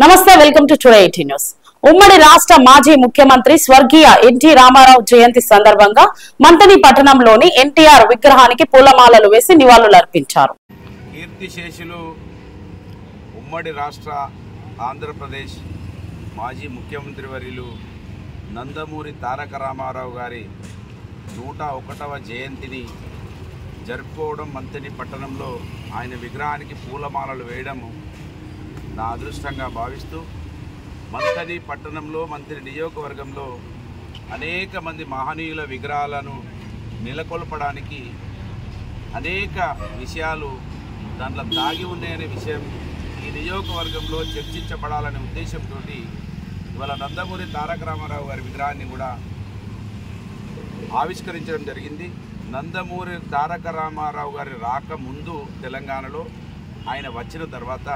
నమస్తే, welcome to today 18 news. ఉమ్మడి రాష్ట్ర మాజీ ముఖ్యమంత్రి స్వర్గీయ ఎన్టీ రామారావు జయంతి సందర్భంగా మంతని పట్టణంలోని ఎన్టీఆర్ విగ్రహానికి పూలమాలలు వేసి నివాళులర్పించారు. కీర్తిశేషులు ఉమ్మడి రాష్ట్ర ఆంధ్రప్రదేశ్ మాజీ ముఖ్యమంత్రి వర్యులు నందమూరి తారక రామారావు గారి 101వ జయంతిని జరుపుకోవడం, మంతని పట్టణంలో ఆయన విగ్రహానికి పూలమాలలు వేయడం నా అదృష్టంగా భావిస్తూ, మంతని పట్టణంలో మంతని నియోజకవర్గంలో అనేక మంది మహనీయుల విగ్రహాలను నెలకొల్పడానికి అనేక విషయాలు దాంట్లో దాగి ఉన్నాయనే విషయం ఈ నియోజకవర్గంలో చర్చించబడాలనే ఉద్దేశంతో ఇవాళ నందమూరి తారక రామారావు గారి విగ్రహాన్ని కూడా ఆవిష్కరించడం జరిగింది. నందమూరి తారక రామారావు గారి రాకముందు తెలంగాణలో, ఆయన వచ్చిన తర్వాత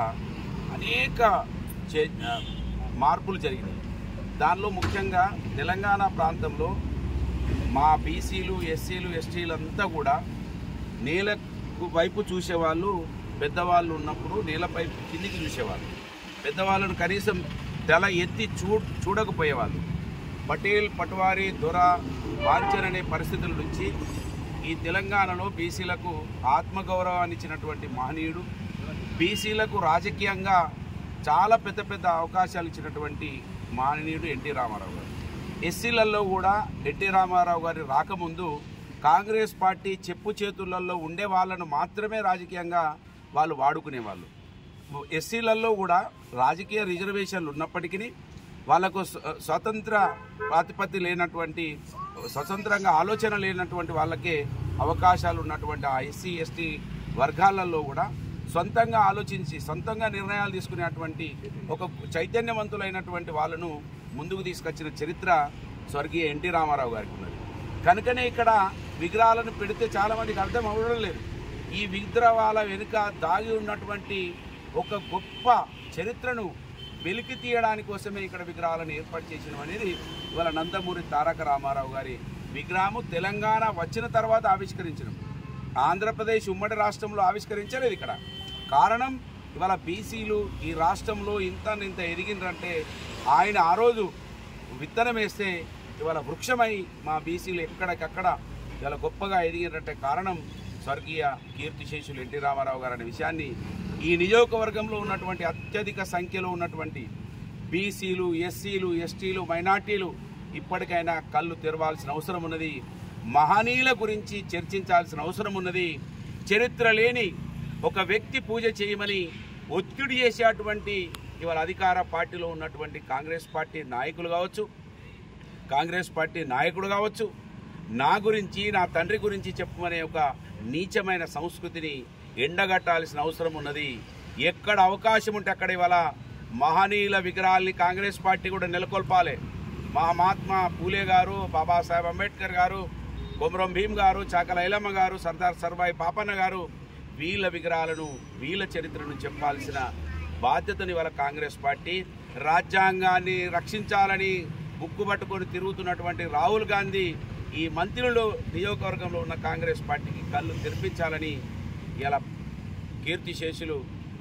అనేక మార్పులు జరిగినాయి. దానిలో ముఖ్యంగా తెలంగాణ ప్రాంతంలో మా బీసీలు, ఎస్సీలు, ఎస్టీలంతా కూడా నేల వైపు చూసేవాళ్ళు. పెద్దవాళ్ళు ఉన్నప్పుడు నేలపై కిందికి చూసేవాళ్ళు. పెద్దవాళ్ళను కనీసం తల ఎత్తి చూడకపోయేవాళ్ళు. పటేల్, పట్వారీ, దొర, వాంఛన్ అనే పరిస్థితుల నుంచి ఈ తెలంగాణలో బీసీలకు ఆత్మగౌరవాన్ని ఇచ్చినటువంటి మహనీయుడు, బీసీలకు రాజకీయంగా చాలా పెద్ద పెద్ద అవకాశాలు ఇచ్చినటువంటి మహనీయుడు ఎన్టీ రామారావు గారు. ఎస్సీలలో కూడా ఎన్టీ రామారావు గారి రాకముందు కాంగ్రెస్ పార్టీ చెప్పు చేతులలో ఉండే వాళ్ళను మాత్రమే రాజకీయంగా వాళ్ళు వాడుకునేవాళ్ళు. ఎస్సీలలో కూడా రాజకీయ రిజర్వేషన్లు ఉన్నప్పటికీ వాళ్ళకు స్వతంత్ర ప్రాతిపత్తి లేనటువంటి, స్వతంత్రంగా ఆలోచన లేనటువంటి వాళ్ళకే అవకాశాలు ఉన్నటువంటి ఆ ఎస్సీ, ఎస్టీ వర్గాలలో కూడా సొంతంగా ఆలోచించి సొంతంగా నిర్ణయాలు తీసుకునేటువంటి ఒక చైతన్యవంతులైనటువంటి వాళ్ళను ముందుకు తీసుకొచ్చిన చరిత్ర స్వర్గీయ ఎన్టీ రామారావు గారికి ఉన్నది. కనుకనే ఇక్కడ విగ్రహాలను పెడితే చాలామందికి అర్థం అవ్వడం లేదు. ఈ విగ్రహాల వెనుక దాగి ఉన్నటువంటి ఒక గొప్ప చరిత్రను వెలికి తీయడానికి కోసమే ఇక్కడ విగ్రహాలను ఏర్పాటు చేసినాం అనేది ఇవాళ నందమూరి తారక రామారావు గారి విగ్రహము తెలంగాణ వచ్చిన తర్వాత ఆవిష్కరించడం. ఆంధ్రప్రదేశ్ ఉమ్మడి రాష్ట్రంలో ఆవిష్కరించలేదు. ఇక్కడ కారణం ఇవాళ బీసీలు ఈ రాష్ట్రంలో ఇంత ఎదిగిందంటే ఆయన ఆ రోజు విత్తనం వేస్తే ఇవాళ వృక్షమై మా బీసీలు ఎక్కడికక్కడ ఇవాళ గొప్పగా ఎదిగినట్టే కారణం స్వర్గీయ కీర్తిశేషులు ఎన్టీ రామారావు గారు అనే విషయాన్ని ఈ నియోజకవర్గంలో ఉన్నటువంటి అత్యధిక సంఖ్యలో ఉన్నటువంటి బీసీలు, ఎస్సీలు, ఎస్టీలు, మైనార్టీలు ఇప్పటికైనా కళ్ళు తెరవాల్సిన అవసరం ఉన్నది. మహనీయుల గురించి చర్చించాల్సిన అవసరం ఉన్నది. చరిత్ర లేని ఒక వ్యక్తి పూజ చేయమని ఒత్తిడి చేసేటువంటి ఇవాళ అధికార పార్టీలో ఉన్నటువంటి కాంగ్రెస్ పార్టీ నాయకులు కావచ్చు, కాంగ్రెస్ పార్టీ నాయకుడు కావచ్చు, నా గురించి, నా తండ్రి గురించి చెప్పమనే ఒక నీచమైన సంస్కృతిని ఎండగట్టాల్సిన అవసరం ఉన్నది. ఎక్కడ అవకాశం ఉంటే అక్కడ ఇవాళ మహనీయుల విగ్రహాల్ని కాంగ్రెస్ పార్టీ కూడా నెలకొల్పాలి. మహాత్మా పూలే గారు, బాబాసాహెబ్ అంబేద్కర్ గారు, కొమరం భీమ్ గారు, చాకల ఐలమ్మ గారు, సర్దార్ సర్వాయి పాపన్న గారు, వీళ్ళ విగ్రహాలను, వీళ్ళ చరిత్రను చెప్పాల్సిన బాధ్యతని ఇవాళ కాంగ్రెస్ పార్టీ, రాజ్యాంగాన్ని రక్షించాలని బుక్కు పట్టుకొని తిరుగుతున్నటువంటి రాహుల్ గాంధీ ఈ మంత్రులు నియోజకవర్గంలో ఉన్న కాంగ్రెస్ పార్టీకి కళ్ళు తెరిపించాలని ఇలా కీర్తిశేషులు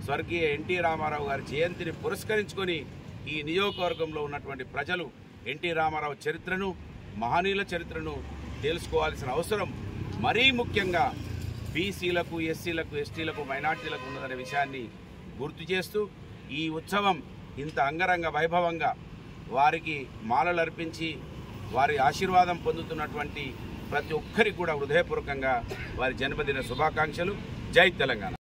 స్వర్గీయ ఎన్టీ రామారావు గారి జయంతిని పురస్కరించుకొని ఈ నియోజకవర్గంలో ఉన్నటువంటి ప్రజలు ఎన్టీ రామారావు చరిత్రను, మహనీయుల చరిత్రను తెలుసుకోవాల్సిన అవసరం మరీ ముఖ్యంగా బీసీలకు, ఎస్సీలకు, ఎస్టీలకు, మైనార్టీలకు ఉన్నదనే విషయాన్ని గుర్తు చేస్తూ ఈ ఉత్సవం ఇంత అంగరంగ వైభవంగా వారికి మాలలు అర్పించి వారి ఆశీర్వాదం పొందుతున్నటువంటి ప్రతి ఒక్కరికి కూడా హృదయపూర్వకంగా వారి జన్మదిన శుభాకాంక్షలు. జై తెలంగాణ.